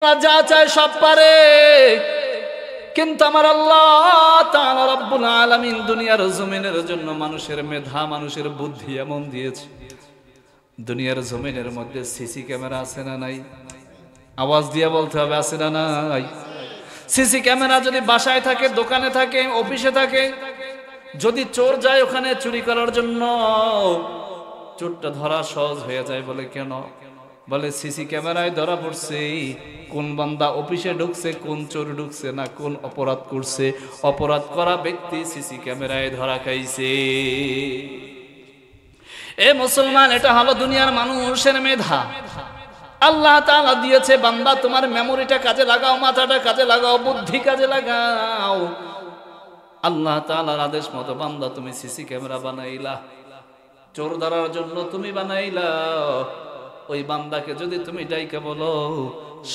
যা চায় সব পারে, কিন্তু আমার আল্লাহ তাআলা রব্বুল আলামিন দুনিয়ার জমিনের জন্য মানুষের মেধা, মানুষের বুদ্ধি এমন দিয়েছে। দুনিয়ার জমিনের মধ্যে সিসি ক্যামেরা আছে না নাই? আওয়াজ দিয়ে বলতে হবে, আছে না নাই? সিসি ক্যামেরা যদি বাসায় থাকে, দোকানে থাকে, অফিসে থাকে, যদি চোর যায় ওখানে চুরি করার জন্য, চোরটা ধরা সহজ হয়ে যায়। বলে কেন? বলে সিসি ক্যামেরায় ধরা পড়ছে কোন বান্দা অফিসে ঢুকছে, কোন চোর ঢুকছে, না কোন অপরাধ করছে। অপরাধ করা ব্যক্তি সিসি ক্যামেরায় ধরা খাইছে। এ মুসলমান, এটা হলো দুনিয়ার মানুষের মেধা। আল্লাহ তাআলা দিয়েছে, বান্দা তোমার মেমোরিটা কাজে লাগাও, মাথাটা কাজে লাগাও, বুদ্ধি কাজে লাগাও। আল্লাহ তাআলার আদেশ মতো বান্দা তুমি সিসি ক্যামেরা বানাইলা, চোর ধরার জন্য তুমি বানাইলা। ওই বান্দাকে যদি তুমি ডাইকা বলো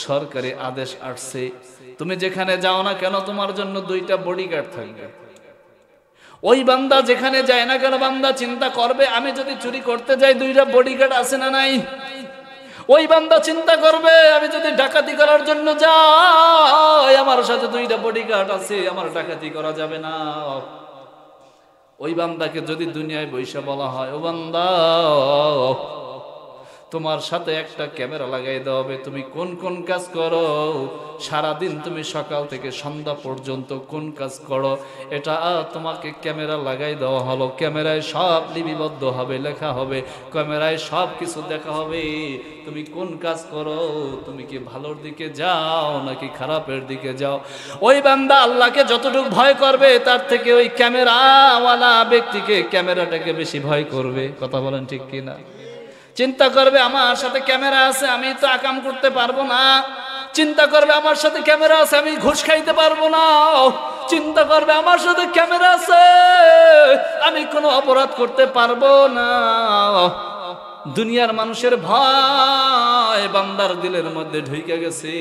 সরকারি আদেশ আসছে, তুমি যেখানে যাও না কেন তোমার জন্য 2টা বডিগার্ড থাকবে। ওই বান্দা যেখানে যায় না কেন, বান্দা চিন্তা করবে আমি যদি চুরি করতে যাই 2টা বডিগার্ড আছে না নাই। ওই বান্দা চিন্তা করবে আমি যদি ডাকাতি করার জন্য যাই আমার সাথে 2টা বডিগার্ড আছে, আমার ডাকাতি করা যাবে না। ওই বান্দাকে যদি দুনিয়ায় বৈশা বলা হয়, ও বান্দা তোমার সাথে একটা ক্যামেরা লাগাই দেওয়া হবে, তুমি কোন কোন কাজ করো, সারাদিন তুমি সকাল থেকে সন্ধ্যা পর্যন্ত কোন কাজ করো, এটা তোমাকে ক্যামেরা লাগাই দেওয়া হলো। ক্যামেরায় সব লিপিবদ্ধ হবে, লেখা হবে, ক্যামেরায় সব কিছু দেখা হবে তুমি কোন কাজ করো, তুমি কি ভালোর দিকে যাও নাকি খারাপের দিকে যাও। ওই বান্দা আল্লাহকে যতটুকু ভয় করবে তার থেকে ওই ক্যামেরাওয়ালা ব্যক্তিকে, ক্যামেরাটাকে বেশি ভয় করবে। কথা বলেন ঠিক কিনা? চিন্তা করবে আমার সাথে ক্যামেরা আছে, আমি তো আকাম করতে পারবো না। চিন্তা করবে আমার সাথে ক্যামেরা আছে, আমি ঘুষ খাইতে পারবো না। চিন্তা করবে আমার সাথে ক্যামেরা আছে, আমি কোনো অপরাধ করতে পারবো না। দুনিয়ার মানুষের ভয় বান্দার দিলের মধ্যে ঢুকে গেছে।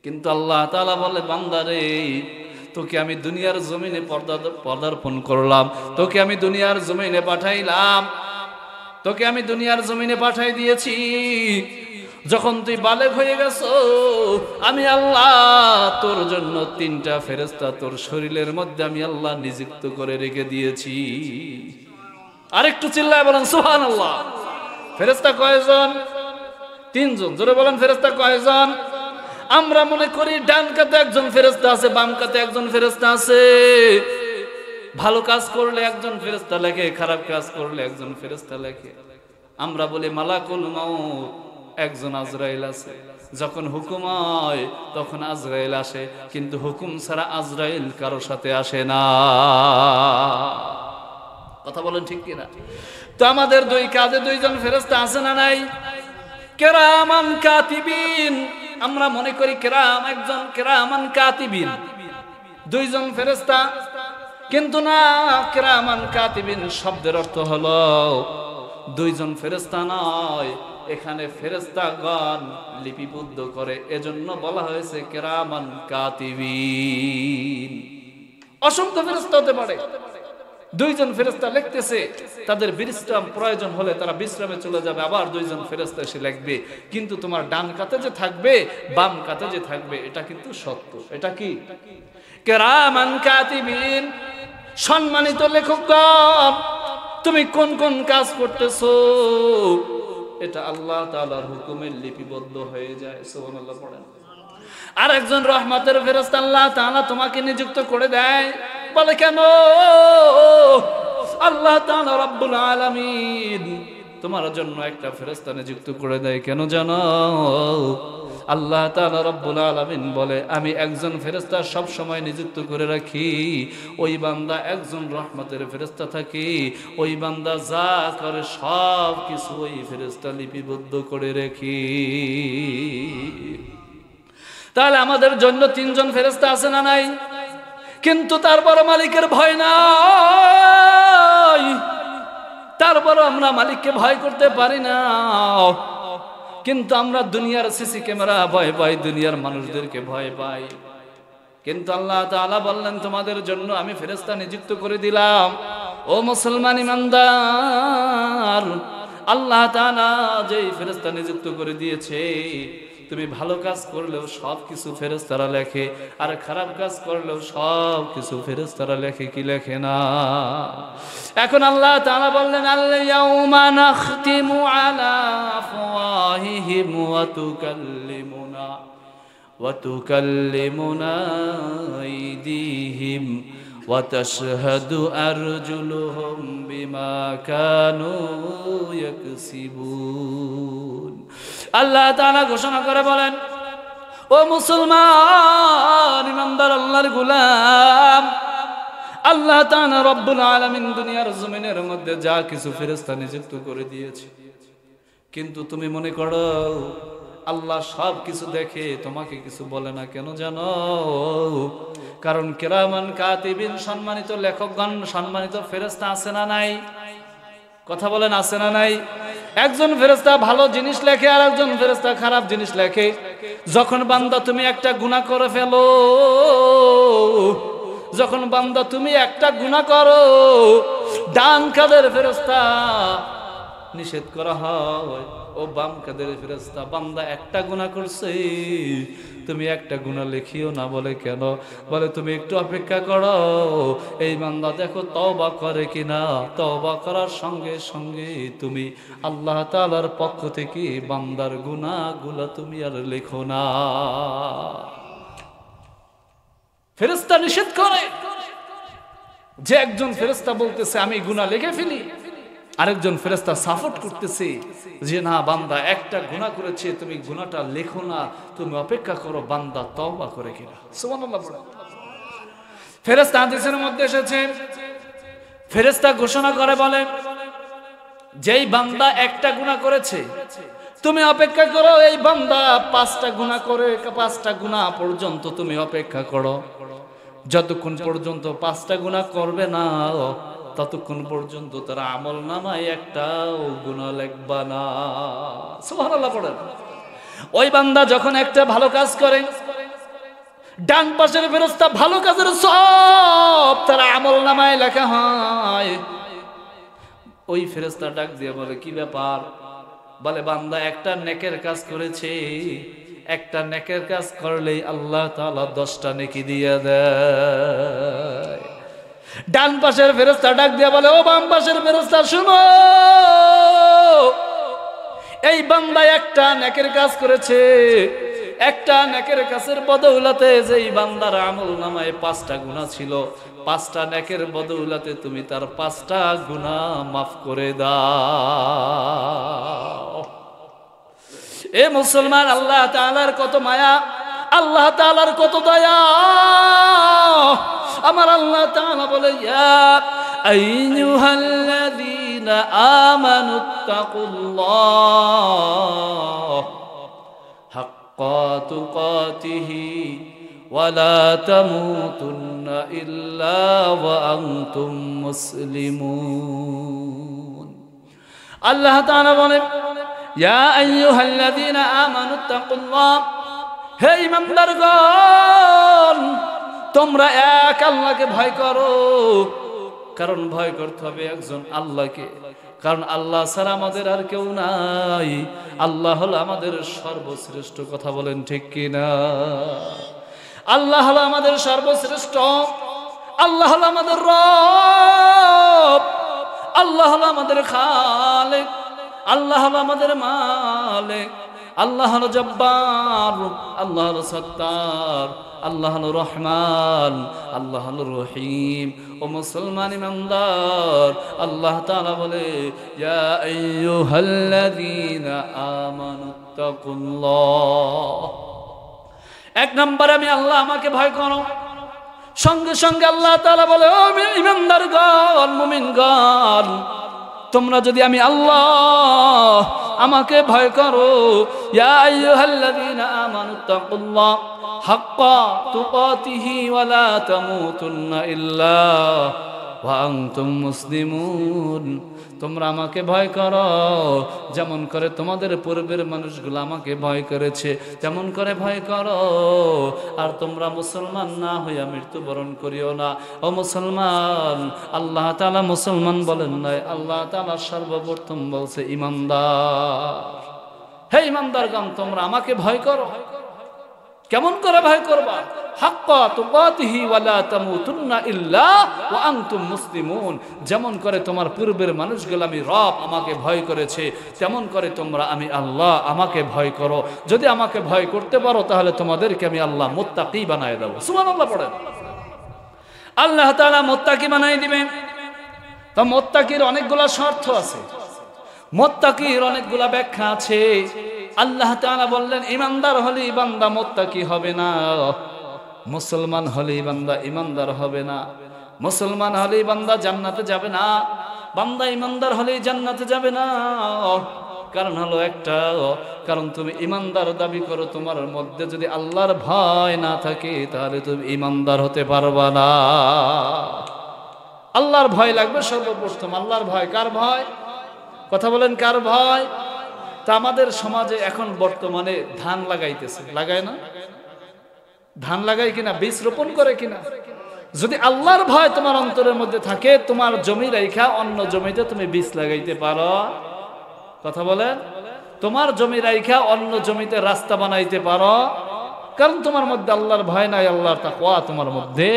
কিন্তু আল্লাহ তাআলা বলে, বান্দারে তোকে আমি দুনিয়ার জমিনে পদার্পণ করলাম, তোকে আমি দুনিয়ার জমিনে পাঠাইলাম, তোকে আমি দুনিয়ার জমিনে পাঠাই দিয়েছি। যখন তুই বালেগ হয়ে গেছো, আমি আল্লাহ তোর জন্য 3টা ফেরেশতা তোর শরীরের মধ্যে আমি আল্লাহ নিযুক্ত করে রেখে দিয়েছি। আরেকটু চিল্লায় বলেন সুবহানাল্লাহ। ফেরেশতা কয়জন? 3 জন। জোরে বলেন ফেরেশতা কয়জন? আমরা মনে করি ডান কাতে একজন ফেরেশতা আছে, বাম কাতে একজন ফেরেশতা আছে। ভালো কাজ করলে একজন ফেরেশতা লেখে, খারাপ কাজ করলে একজন ফেরেশতা লেখে। আমরা বলি মালাকুল মাউত একজন আজরাইল আছে, যখন হুকুম হয় তখন আজরাইল আসে, কিন্তু হুকুম ছাড়া আজরাইল কারোর সাথে আসে না। কথা বলেন ঠিক কিনা? তো আমাদের 2 কাজে 2 জন ফেরেশতা আছে না নাই? কিরামান কাতিবিন। আমরা মনে করি কিরাম একজন, কিরামান কাতিবিন 2 জন ফেরেশতা, কিন্তু না, কিরামান কাতিবিন শব্দের অর্থ হলো 2 জন ফেরেশতা নয়, এখানে ফেরেশতাগণ লিপিবদ্ধ করে, এজন্য বলা হয়েছে কিরামান কাতিবিন। অসংখ্য ফেরেশতা হতে পারে, 2 জন ফেরেশতা লিখতেছে, তাদের বিশ্রাম প্রয়োজন হলে তারা বিশ্রামে চলে যাবে, আবার 2 জন ফেরেশতা এসে লিখবে। কিন্তু তোমার ডান কাতে যে থাকবে, বাম কাতে যে থাকবে, এটা কিন্তু সত্য। এটা কি? কিরামান কাতিবিন। সম্মানিত লেখকগণ, তুমি কোন কোন কাজ করতেছো এটা আল্লাহ তাআলার হুকুমে লিপিবদ্ধ হয়ে যায়। সুবহানাল্লাহ পড়েন। আর একজন রহমতের ফেরেশতা আল্লাহ তাআলা তোমাকে নিযুক্ত করে দেয়। বলে কেন? আল্লাহ তাআলা রব্বুল আলামিন তোমার জন্য একটা ফেরেশতা নিযুক্ত করে দেয়। কেন জানো? আল্লাহ তাআলা রব্বুল আলামিন বলে, আমি একজন ফেরেশতা সব সময় নিযুক্ত করে রাখি, ওই বান্দা একজন রহমতের ফেরেশতা থাকে, ওই বান্দা যা করে সব কিছু ওই ফেরেশতা লিপিবদ্ধ করে রাখি। তাহলে আমাদের জন্য 3 জন ফেরেশতা আছে না নাই? কিন্তু তারপর মালিকের ভয় নাই, তারপর আমরা মালিককে ভয় করতে পারি না। কিন্তু আমরা দুনিয়ার সিসি ক্যামেরা ভয় পাই, দুনিয়ার মানুষদেরকে ভয় পাই। কিন্তু আল্লাহ তাআলা বললেন, তোমাদের জন্য আমি ফেরেশতা নিযুক্ত করে দিলাম। ও মুসলমান ইমানদার, আল্লাহ তাআলা যেই ফেরেশতা নিযুক্ত করে দিয়েছে তুমি ভালো কাজ করলেও সব কিছু ফেরেশতারা লেখে, আর খারাপ কাজ করলেও সব কিছু ফেরেশতারা লেখে কি লেখে না? এখন আল্লাহ তাআলা বললেন, আল ইয়াউমা নাখতিমু আলা আফওয়াহিহিম ওয়া তুকাল্লিমুনা আইদিহিম ওয়া তাশহাদু আরজুলুহুম বিমা কানু ইয়াকসিবুন। আল্লাহ তাআলা ঘোষণা করে বলেন, ও মুসলমান, ইমানদার আল্লাহর গোলাম, আল্লাহ তাআলা রব্বুল আলামিন দুনিয়ার জমিনের মধ্যে যা কিছু ফেরেশতা নিযুক্ত করে দিয়েছে, কিন্তু তুমি মনে করো আল্লাহ সব কিছু দেখে, তোমাকে কিছু বলে না কেন জানো? কারণ কিরামান কাতিবিন, সম্মানিত লেখকগণ, সম্মানিত ফেরেশতা আছে না নাই? কথা বলেন, আছে না নাই? একজন ফেরেশতা ভালো জিনিস লেখে আর একজন ফেরেশতা খারাপ জিনিস লেখে। যখন বান্দা তুমি একটা গুনাহ করে ফেলো, যখন বান্দা তুমি একটা গুনাহ করো, ডান কাদের ফেরেশতা নিষেধ করা হয়, ও বাম কাদের ফেরেশতা, বান্দা একটা গুনাহ করছে, তুমি একটা গুনাহ লিখিও না। বলে কেন? বলে তুমি একটু অপেক্ষা করো, এই বান্দা দেখো তওবা করে কিনা। তওবা করার সঙ্গে সঙ্গে তুমি আল্লাহ তাআলার পক্ষ থেকে বান্দার গুনাহগুলো তুমি আর লেখো না। ফেরেশতা নিষেধ করে যে একজন ফেরেশতা বলতেছে আমি গুনাহ লিখে ফেলি, আরেকজন ফেরেশতা সাপোর্ট করতেছে যে না, বান্দা একটা গুনাহ করেছে, তুমি গুনাহটা লেখো না, তুমি অপেক্ষা করো বান্দা তওবা করে কিনা। সুবহানাল্লাহ। ফেরেশতা হাদিসের মধ্যে এসেছে, ফেরেশতা ঘোষণা করে বলে, যেই বান্দা একটা গুনাহ করেছে তুমি অপেক্ষা করো, এই বান্দা পাঁচটা গুনাহ করে, পাঁচটা গুনাহ পর্যন্ত তুমি অপেক্ষা করো। যতক্ষণ পর্যন্ত পাঁচটা গুনাহ করবে না, ততক্ষণ পর্যন্ত তার আমল নামায় একটাও গুনাহ লিখবা না। সুবহানাল্লাহ পড়েন। ওই বান্দা যখন একটা ভালো কাজ করে, ডান পাশের ফেরেশতা ভালো কাজের সব তার আমল নামায় লেখা হয়। ওই ফেরেশতা ডাক দিয়ে বলে, কি ব্যাপার? বলে বান্দা একটা নেকের কাজ করেছে, একটা নেকের কাজ করলেই আল্লাহ তাআলা 10টা নেকি দিয়ে দেয়। ডান পাশের ফেরেশতা ডাক দিয়ে বলে, ও বাম পাশের ফেরেশতা শুনো, এই বান্দা একটা নেকের কাজ করেছে, একটা নেকের কাজের বদৌলতে যেই বান্দার আমল নামায় 5টা গুনাহ ছিল, 5টা নেকের বদৌলতে তুমি তার 5টা গুনাহ মাফ করে দাও। এ মুসলমান, আল্লাহ তাআলার কত মায়া, আল্লাহ তাআলার কত দয়া। আমার আল্লাহ তাআলা বলে, ইয়া আইয়ুহাল্লাযীনা আমানুত্তাকুল্লাহ হাক্কা তুকাতিহি ওয়া লা তামুতুন্না ইল্লা ওয়া আনতুম মুসলিমুন। আল্লাহ তাআলা বলেন, ইয়া আইয়ুহাল্লাযীনা আমানুত্তাকুল্লাহ, হে ঈমানদারগণ, তোমরা এক আল্লাহকে ভয় করো। কারণ ভয় করতে হবে একজন আল্লাহকে, কারণ আল্লাহ ছাড়া আমাদের আর কেউ নাই। আল্লাহ হলো আমাদের সর্বশ্রেষ্ঠ। কথা বলেন ঠিক কিনা? আল্লাহ হলো আমাদের সর্বশ্রেষ্ঠ। আল্লাহ হলো আমাদের রব, আল্লাহ হলো আমাদের খালেক, আল্লাহ হলো আমাদের মালিক, আল্লাহ হলো জব্বার, আল্লাহ হলো সত্তার, আল্লাহ হলো রহমান, আল্লাহ হলো রহিম। ও মুসলমান ইমানদার, আল্লাহ তাআলা বলে, ইয়া আইয়ুহাল্লাযীনা আমানুত্তাকুল্লাহ। এক নম্বরে আমি আল্লাহ, আমাকে ভয় করো। সঙ্গে সঙ্গে আল্লাহ তাআলা বলে, ও ইমানদারগণ, মুমিনগণ, তোমরা যদি আমি আল্লাহ, আমাকে ভয় করো। ইয়া আইয়ুহাল্লাযীনা আমানুত্তাকুল্লাহ হাক্কা তুকাতিহি ওয়া লা তামুতুন্না ইল্লা ওয়া আনতুম মুসলিমুন। তোমরা আমাকে ভয় করো যেমন করে তোমাদের পূর্বের মানুষগুলো আমাকে ভয় করেছে, তেমন করে ভয় করো। আর তোমরা মুসলমান না হইয়া মৃত্যুবরণ করিও না। ও মুসলমান, আল্লাহ তাআলা মুসলমান বলেন নাই, আল্লাহ তাআলা সর্বপ্রথম বলছে ইমানদার। হে ঈমানদারগণ, তোমরা আমাকে ভয় করো। কেমন করে ভয় করবা? হাক্কা তুকাতিহি ওয়া লা তামুতুন্না ইল্লা ওয়া আনতুম মুসলিমুন। যেমন করে তোমার পূর্বের মানুষগুলো আমি রব আমাকে ভয় করেছে, তেমন করে তোমরা আমি আল্লাহ আমাকে ভয় করো। যদি আমাকে ভয় করতে পারো তাহলে তোমাদেরকে আমি আল্লাহ মুত্তাকি বানায় দেব। সুবহানাল্লাহ পড়েন। আল্লাহ তাআলা মুত্তাকি বানাই দিবেন। তো মুত্তাকির অনেকগুলা শর্ত আছে, মুত্তাকির অনেকগুলা ব্যাখ্যা আছে। আল্লাহ তাআলা বললেন ঈমানদার হলেই বান্দা মুত্তাকি হবে না, মুসলমান হলেই বান্দা ঈমানদার হবে না, মুসলমান হলেই বান্দা জান্নাতে যাবে না, বান্দা ঈমানদার হলেই জান্নাতে যাবে না। কারণ হলো একটা, কারণ তুমি ঈমানদার দাবি করো, তোমার মধ্যে যদি আল্লাহর ভয় না থাকে তাহলে তুমি ঈমানদার হতে পারবা না। আল্লাহর ভয় লাগবে সর্বপ্রথম। আল্লাহর ভয় কার ভয়? কথা বলেন, কার ভয়? তা আমাদের সমাজে এখন বর্তমানে ধান লাগাইতেছে, লাগায় না? ধান লাগায় কিনা? বীজ রোপণ করে কিনা? যদি আল্লাহর ভয় তোমার অন্তরের মধ্যে থাকে, তোমার জমি রেখা অন্য জমিতে তুমি বীজ লাগাইতে পারো। কথা বলেন, তোমার জমি রেখা অন্য জমিতে রাস্তা বানাইতে পারো, কারণ তোমার মধ্যে আল্লাহর ভয় নাই, আল্লাহর তাকওয়া তোমার মধ্যে।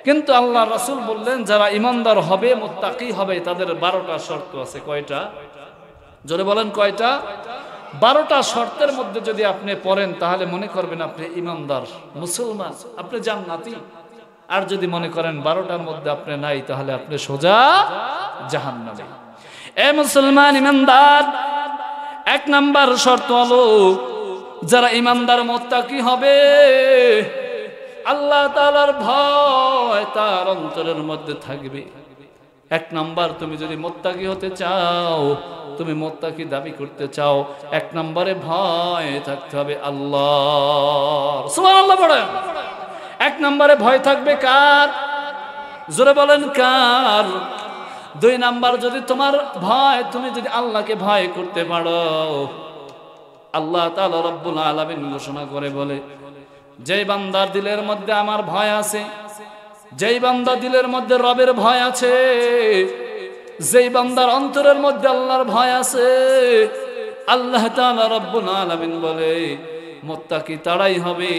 কিন্তু আল্লাহ রাসূল বললেন যারা ঈমানদার হবে, মুত্তাকি হবে, তাদের 12টা শর্ত আছে। কয়টা? জোরে বলেন, কয়টা? 12টা শর্তের মধ্যে যদি আপনি পড়েন তাহলে মনে করবেন আপনি ঈমানদার মুসলমান, আপনি জান্নাতি। আর যদি মনে করেন 12টার মধ্যে আপনি নাই, তাহলে আপনি সোজা জাহান্নামে। এ মুসলমান ঈমানদার, 1 নাম্বার শর্ত হলো যারা ঈমানদার মুত্তাকি হবে, আল্লাহ তাআলার ভয় তার অন্তরের মধ্যে থাকবে। 1 নাম্বার, তুমি যদি মুত্তাকি হতে চাও, তুমি মুত্তাকি দাবি করতে চাও, 1 নম্বরে ভয় থাকতে হবে আল্লাহর। সুবহানাল্লাহ পড়েন। 1 নম্বরে ভয় থাকবে কার? জোরে বলেন, কার? 2 নাম্বার, যদি তোমার ভয়, তুমি যদি আল্লাহকে ভয় করতে পারো, আল্লাহ তাআলা রব্বুল আলামিন ঘোষণা করে বলে, যেই বান্দার দিলের মধ্যে আমার ভয় আছে, যেই বান্দা দিলের মধ্যে রবের ভয় আছে, যেই বান্দার অন্তরের মধ্যে আল্লাহর ভয় আছে, আল্লাহ তাআলা রব্বুল আলামিন বলে মুত্তাকি তারাই হবে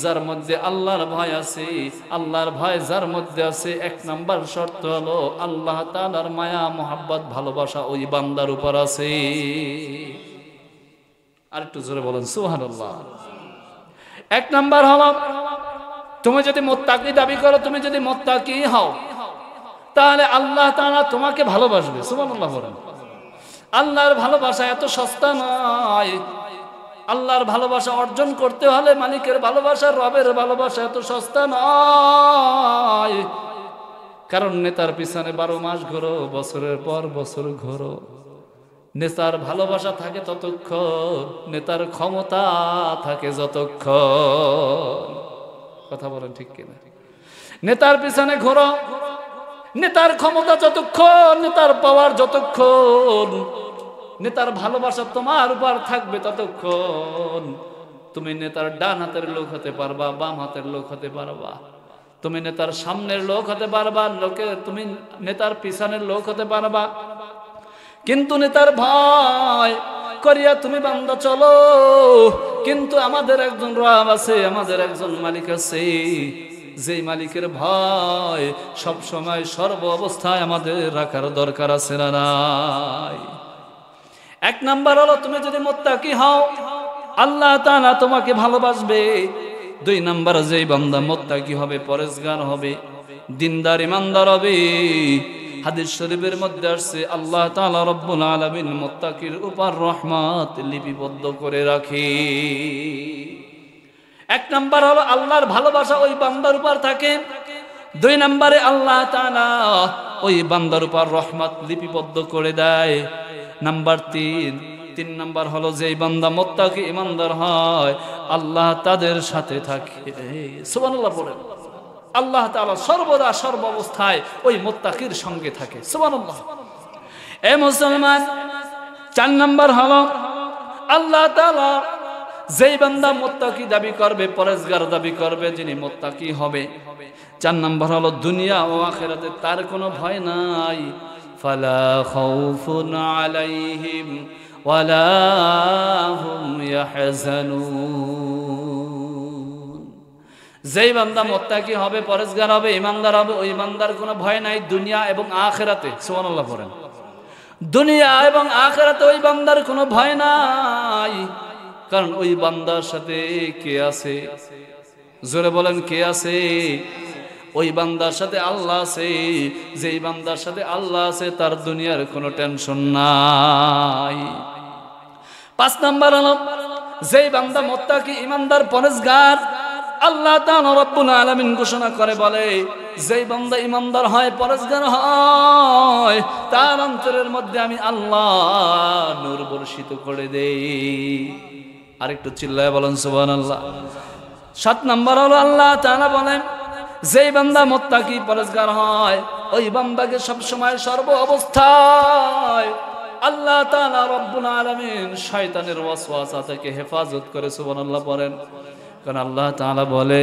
যার মধ্যে আল্লাহর ভয় আছে। আল্লাহর ভয় যার মধ্যে আছে, 1 নাম্বার শর্ত হলো আল্লাহ তাআলার মায়া মোহাব্বত ভালোবাসা ওই বান্দার উপর আছে। আর একটু জোরে বলেন সুবহানাল্লাহ। 1 নাম্বার হলো, তুমি যদি মুত্তাকি দাবি করো, তুমি যদি মুত্তাকি হও, তাহলে আল্লাহ তাআলা তোমাকে ভালোবাসবে। সুবহানাল্লাহ বলেন। আল্লাহর ভালোবাসা এত সস্তা নয়। আল্লাহর ভালোবাসা অর্জন করতে হলে মালিকের ভালোবাসা, রবের ভালোবাসা এত সস্তা নয়। কারণ নেতার পিছনে 12 মাস ঘোরো, বছরের পর বছর ঘোরো, নেতার ভালোবাসা থাকে ততক্ষণ, নেতার ক্ষমতা থাকে যতক্ষণ। কথা বলেন ঠিক কিনা? নেতার পিছনে ঘোরো, নেতার ক্ষমতা যতক্ষণ, নেতার পাওয়ার যতক্ষণ, নেতার ভালোবাসা তোমার উপর থাকবে ততক্ষণ। তুমি নেতার ডান হাতের লোক হতে পারবা, বাম হাতের লোক হতে পারবা, তুমি নেতার সামনের লোক হতে পারবা, তুমি নেতার পিছনের লোক হতে পারবা, কিন্তু নেতার ভয় করিয়া তুমি বান্দা চলো। কিন্তু আমাদের একজন রব আছে, আমাদের একজন মালিক আছে, যেই মালিকের ভয় সব সময় সর্ব অবস্থায় আমাদের রাখার দরকার আছে না নাই? 1 নাম্বার হলো, তুমি যদি মুত্তাকি হও, আল্লাহ তাআলা তোমাকে ভালোবাসবে। 2 নাম্বার, যেই বান্দা মুত্তাকি হবে, পরেজগার হবে, দিনদার ইমানদার হবে, হাদিস শরীফের মধ্যে আসছে আল্লাহ তাআলা রব্বুল আলামিন মুত্তাকির উপর রহমত লিপিবদ্ধ করে রাখে। 1 নাম্বার হলো আল্লাহর ভালোবাসা ওই বান্দার উপর থাকে। 2 নম্বরে আল্লাহ তাআলা ওই বান্দার উপর রহমত লিপিবদ্ধ করে দেয়। নাম্বার 3 নাম্বার হলো যেই বান্দা মুত্তাকি ঈমানদার হয়, আল্লাহ তাদের সাথে থাকে। সুবহানাল্লাহ বলেন। আল্লাহ তাআলা সর্বদা সর্ব অবস্থায় ওই মুত্তাকির সঙ্গে থাকে। সুবহানাল্লাহ। এ মুসলমান, 4 নাম্বার হলো আল্লাহ তাআলা যেই বান্দা মুত্তাকি দাবি করবে, পরেজগার দাবি করবে, যিনি মুত্তাকি হবে, 4 নাম্বার হলো দুনিয়া ও আখিরাতে তার কোনো ভয় নাই। ফালা খাউফুন আলাইহিম ওয়ালা হুম ইয়াহজানুন। যেই বান্দা মুত্তাকি হবে, পরেজগার হবে, ইমানদার হবে, ওই বান্দার কোনো ভয় নাই দুনিয়া এবং আখিরাতে। সুবহানাল্লাহ পড়েন। দুনিয়া এবং আখিরাতে ওই বান্দার কোনো ভয় নাই, কারণ ওই বান্দার সাথে কে আছে? জোরে বলেন, কে আছে? ওই বান্দার সাথে আল্লাহ আছে। যেই বান্দার সাথে আল্লাহ আছে তার দুনিয়ার কোনো টেনশন নাই। 5 নাম্বার হলো যেই বান্দা মুত্তাকি, ইমানদার, পরেজগার, আল্লাহ তাআলা রব্বুল আলামিন ঘোষণা করে বলে, যেই বান্দা ইমানদার হয়, পরেজগার হয়, তার অন্তরের মধ্যে আমি আল্লাহ নূর বর্ষিত করে দেই। আরেকটু চিল্লায় বলেন সুবহানাল্লাহ। 7 নাম্বার হলো আল্লাহ তাআলা বলেন, যেই বান্দা মুত্তাকি, পরেজগার হয়, ওই বান্দাকে সব সময় সর্ব অবস্থায় আল্লাহ তাআলা রব্বুল আলামিন শয়তানের ওয়াসওয়াসা থেকে হেফাজত করে। সুবহানাল্লাহ পড়েন। কারণ আল্লাহ তাআলা বলে,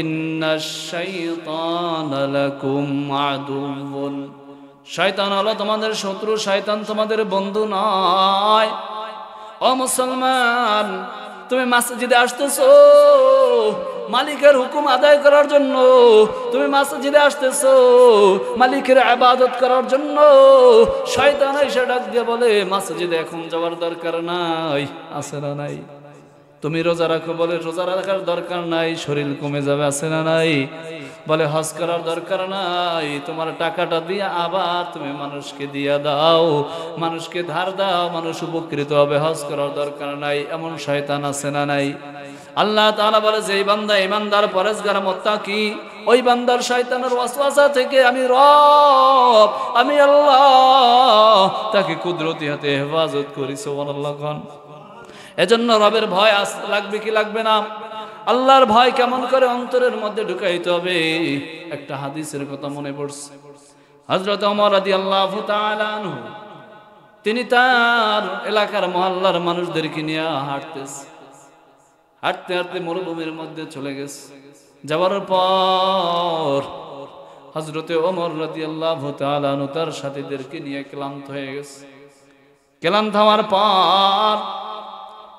ইন্নাশ শাইতানা লাকুম আদুউন, শয়তান হলো তোমাদের শত্রু, শয়তান তোমাদের বন্ধু নয়। ও মুসলমান, তুমি মসজিদে আসতেছো মালিকের হুকুম আদায় করার জন্য, তুমি মসজিদে আসতেছো মালিকের ইবাদত করার জন্য। শয়তান এসে ডাক দিয়ে বলে, মসজিদে এখন যাওয়ার দরকার নাই, আছে না নাই? তুমি রোজা রাখো, বলে রোজা রাখার দরকার নাই, শরীর কমে যাবে, আছে না নাই? বলে হজ করার দরকার নাই, তোমার টাকাটা দিয়ে আবার তুমি মানুষকে দিয়ে দাও, মানুষকে ধার দাও, মানুষ উপকৃত হবে, হজ করার দরকার নাই। এমন শয়তান আছে না নাই? আল্লাহ তাআলা বলে, যেই বান্দা ইমানদার, পরেজগার, মুত্তাকি, ওই বান্দার শয়তানের ওয়াসওয়াসা থেকে আমি রব, আমি আল্লাহ তাকে কুদরতি হাতে হেফাজত করি। সুবহানাল্লাহ। এজন্য রবের ভয় লাগবে কি লাগবে না? আল্লাহর ভয় কেমন করে অন্তরের মধ্যে ঢুকাইতে হবে? একটা হাদিসের কথা মনে পড়ছে। হযরত ওমর রাদিয়াল্লাহু তাআলা আনহু, তিনি তার এলাকার মহল্লার মানুষদেরকে নিয়ে হাঁটতেছে। হাঁটতে হাঁটতে মরুভূমির মধ্যে চলে গেছে। যাওয়ার পর হযরতে ওমর রাদিয়াল্লাহু তাআলা আনহু তার সাথীদেরকে নিয়ে ক্লান্ত হয়ে গেছে। ক্লান্ত হওয়ার পর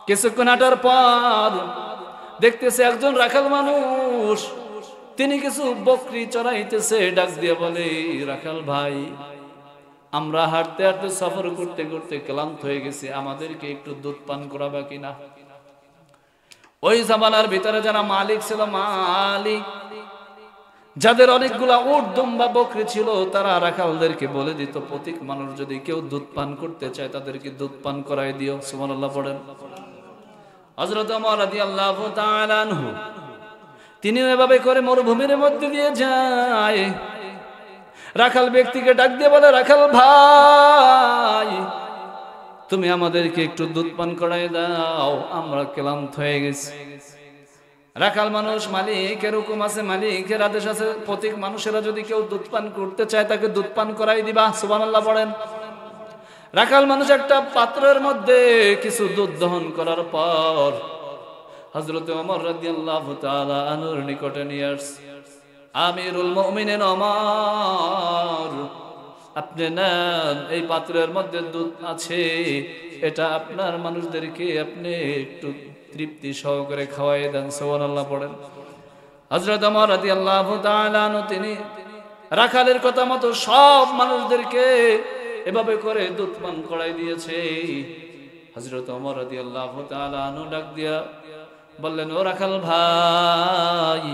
কিছুক্ষণ হাঁটার পর দেখতেছে একজন রাখাল মানুষ, তিনি কিছু বকরি চড়াইতেছে। ডাক দিয়ে বলে, রাখাল ভাই, আমরা হাঁটতে হাঁটতে সফর করতে করতে ক্লান্ত হয়ে গেছি, আমাদেরকে একটু দুধ পান করাবা কিনা? ওই জামানার ভিতরে যারা মালিক ছিল, মালিক যাদের অনেকগুলা উট, দুম্বা, বকরি ছিল, তারা রাখালদেরকে বলে দিত, প্রত্যেক মানুষ যদি কেউ দুধ পান করতে চায় তাদেরকে দুধ পান করাই দিও। সুবহানাল্লাহ পড়েন। হযরত ওমর রাদিয়াল্লাহু তাআলা আনহু, তিনি এভাবে করে মরুভূমির মধ্যে দিয়ে যায়। রাখাল ব্যক্তিকে ডাক দিয়ে বলে, রাখাল ভাই, তুমি আমাদেরকে একটু দুধ পান করাই দাও, আমরা ক্লান্ত হয়ে গেছি। রাখাল মানুষ, মালিকের হুকুম আছে, মালিকের আদেশ আছে, প্রত্যেক মানুষেরা যদি কেউ দুধ পান করতে চায় তাকে দুধ পান করাই দিবা। সুবহানাল্লাহ পড়েন। রাখাল মানুষ একটা পাত্রের মধ্যে কিছু দুধ দহন করার পর হযরত ওমর রাদিয়াল্লাহু তাআলা আনহুর নিকটে নিয়ে আসছে। আমিরুল মুমিনিন ওমর, আপনি নেন, এই পাত্রের মধ্যে দুধ আছে, এটা আপনার মানুষদেরকে আপনি একটু তৃপ্তি সহকারে খাওয়াই দেন। সুবহানাল্লাহ পড়েন। হযরত ওমর রাদিয়াল্লাহু তাআলা আনহু, তিনি রাখালের কথা মতো সব মানুষদেরকে এভাবে করে দুধ পান করাই দিয়েছে। হযরত ওমর রাদিয়াল্লাহু তাআলা আনহু ডাক দিয়া বললেন, ও রাখাল ভাই,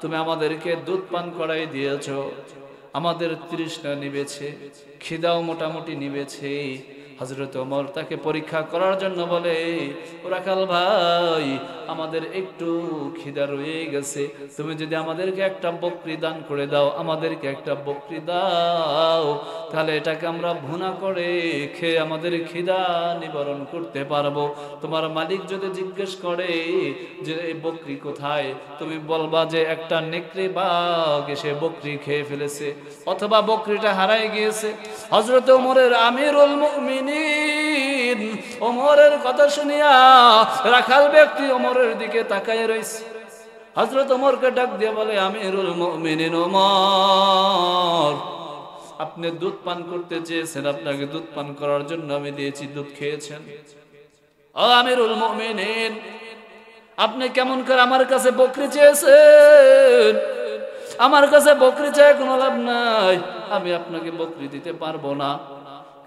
তুমি আমাদেরকে দুধ পান করাই দিয়েছো, আমাদের তৃষ্ণা নিবেছে, খিদাও মোটামুটি নিবেছে। হযরত ওমর তাকে পরীক্ষা করার জন্য বলে, ও রাখাল ভাই, আমাদের একটু খিদা রয়ে গেছে, তুমি যদি আমাদেরকে একটা বকরি দান করে দাও, আমাদেরকে একটা বকরি দাও, তাহলে এটাকে আমরা ভুনা করে খেয়ে আমাদের খিদা নিবারণ করতে পারবো। তোমার মালিক যদি জিজ্ঞেস করে যে এই বকরি কোথায়, তুমি বলবা যে একটা নেকড়ে বাঘ এসে বকরি খেয়ে ফেলেছে, অথবা বকরিটা হারাই গিয়েছে। হযরত ওমরের, আমিরুল মুমিনিন ওমরের কথা শুনিয়া রাখাল ব্যক্তি ওমরের দিকে তাকায় রইছে। হযরত ওমরকে ডাক দিয়ে বলে, আমিরুল মুমিনিন ওমর, আপনি দুধ পান করতে চেয়েছেন, আপনাকে দুধ পান করার জন্য আমি দিয়েছি, দুধ খেয়েছেন। ও আমিরুল মুমিনিন, আপনি কেমন করে আমার কাছে বকরি চেয়েছেন? আমার কাছে বকরি চাই কোনো লাভ নাই, আমি আপনাকে বকরি দিতে পারবো না।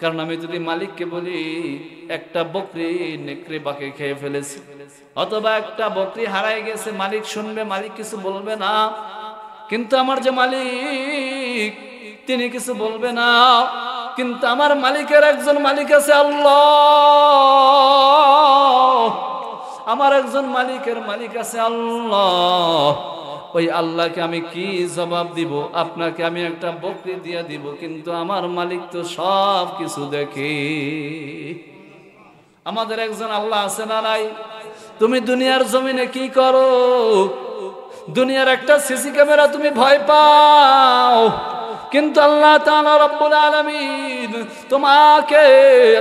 কারণ আমি যদি মালিককে বলি একটা বকরি নেকড়ে বাঁকে খেয়ে ফেলেছে, অথবা একটা বকরি হারাই গেছে, মালিক শুনবে, মালিক কিছু বলবে না। কিন্তু আমার যে মালিক, তিনি কিছু বলবে না। কিন্তু আমার মালিকের একজন মালিক আছে, আল্লাহ। আমার একজন মালিকের মালিক আছে, আল্লাহ। ওই আল্লাহকে আমি কি জবাব দিব? আপনাকে আমি একটা বকরি দিয়ে দিব, কিন্তু আমার মালিক তো সব কিছু দেখে। আমাদের একজন আল্লাহ আছে না নাই? তুমি দুনিয়ার জমিনে কি করো? দুনিয়ার একটা সিসি ক্যামেরা তুমি ভয় পাও, কিন্তু আল্লাহ তাআলা রব্বুল আলামিন তোমাকে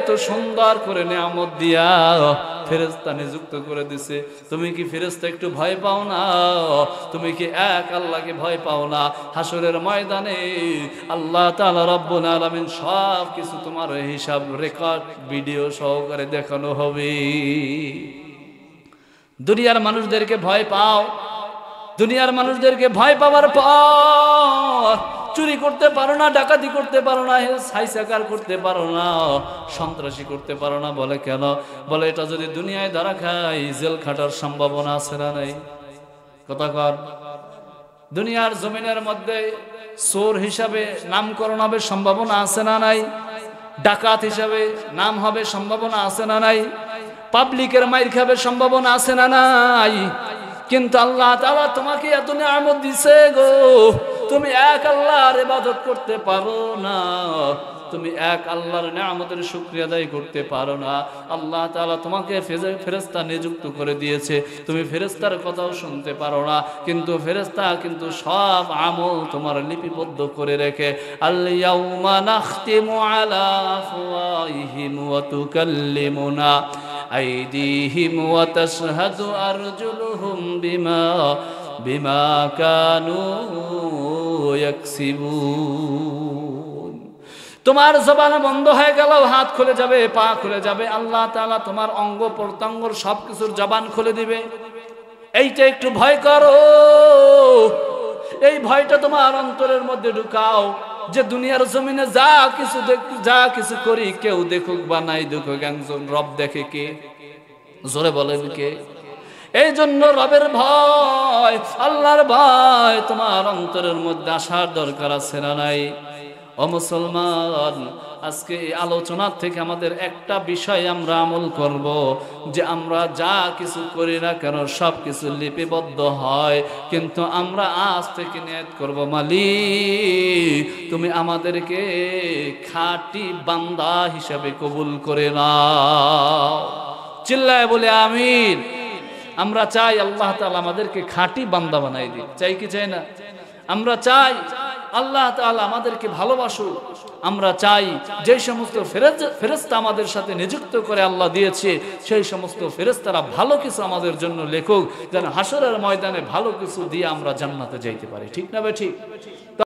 এত সুন্দর করে নিয়ামত দিয়া ফেরেশতা নিযুক্ত করে দিছে। তুমি কি ফেরেশতা একটু ভয় পাও না? তুমি কি এক আল্লাহকে ভয় পাও না? হাসরের ময়দানে আল্লাহ তাআলা রব্বুল আলামিন সব কিছু তোমার হিসাব রেকর্ড ভিডিও সহকারে দেখানো হবে। দুনিয়ার মানুষদেরকে ভয় পাও, দুনিয়ার মানুষদেরকে ভয় পাওয়ার পর চুরি করতে পারো না, ডাকাতি করতে পারো না, হাইসাকার করতে পারো না, সন্ত্রাসী করতে পারো না। বলে কেন? বলে এটা যদি দুনিয়ায় ধরা খাই জেল খাটার সম্ভাবনা আছে না নাই? কথা কর। দুনিয়ার জমিনের মধ্যে চোর হিসাবে নামকরণ হবে, সম্ভাবনা আছে না নাই? ডাকাত হিসাবে নাম হবে, সম্ভাবনা আছে না নাই? পাবলিকের মাইর খাবে, সম্ভাবনা আছে না নাই? কিন্তু আল্লাহ তাআলা তোমাকে এত নিয়ামত দিছে গো, তুমি এক আল্লাহর ইবাদত করতে পারো না, তুমি এক আল্লাহর নিয়ামতের শুকরিয়া আদায় করতে পারো না। আল্লাহ তাআলা তোমাকে ফেরেশতা নিযুক্ত করে দিয়েছে, তুমি ফেরেশতার কথাও শুনতে পারো না, কিন্তু ফেরেশতা কিন্তু সব আমল তোমার লিপিবদ্ধ করে রেখে। আল ইয়াউমা নাখতিমু আলা আফওয়াহিহিম ওয়া তুকাল্লিমুনা আইদিহিম ওয়া তাশহাদু আরজুলুহুম বিমা কানু ইয়াকসিবুন। তোমার জবান বন্ধ হয়ে গেল, হাত খুলে যাবে, পা খুলে যাবে, আল্লাহ তাআলা তোমার অঙ্গ প্রত্যঙ্গর সবকিছুর জবান খুলে দিবে। এইটা একটু ভয় করো, এই ভয়টা তোমার অন্তরের মধ্যে ঢুকাও, যে দুনিয়ার জমিনে যা কিছু করি, কেউ দেখুক বা নাই দেখুক, একজন রব দেখে। কে? জোরে বলেন কে? এই জন্য রবের ভয়, আল্লাহর ভয় তোমার অন্তরের মধ্যে আসার দরকার আছে না নাই? ও মুসলমান, আজকে এই আলোচনা থেকে আমাদের একটা বিষয় আমরা আমল করব, যে আমরা যা কিছু করি না কেন সব কিছু লিপিবদ্ধ হয়, কিন্তু আমরা আজ থেকে নিয়ত করব, মালিক তুমি আমাদেরকে খাঁটি বান্দা হিসাবে কবুল করে নাও। চিল্লায় বলে আমিন। আমরা চাই আল্লাহ তাআলা আমাদেরকে খাঁটি বান্দা বানাই দিন। চাই কি চাই না? আমরা চাই আল্লাহ তাআলা আমাদেরকে ভালোবাসুক। আমরা চাই যে সমস্ত ফেরেশতা আমাদের সাথে নিযুক্ত করে আল্লাহ দিয়েছে, সেই সমস্ত ফেরেশতারা ভালো কিছু আমাদের জন্য লেখুক, যেন হাসরের ময়দানে ভালো কিছু দিয়ে আমরা জান্নাতে যাইতে পারি। ঠিক না বে ঠিক?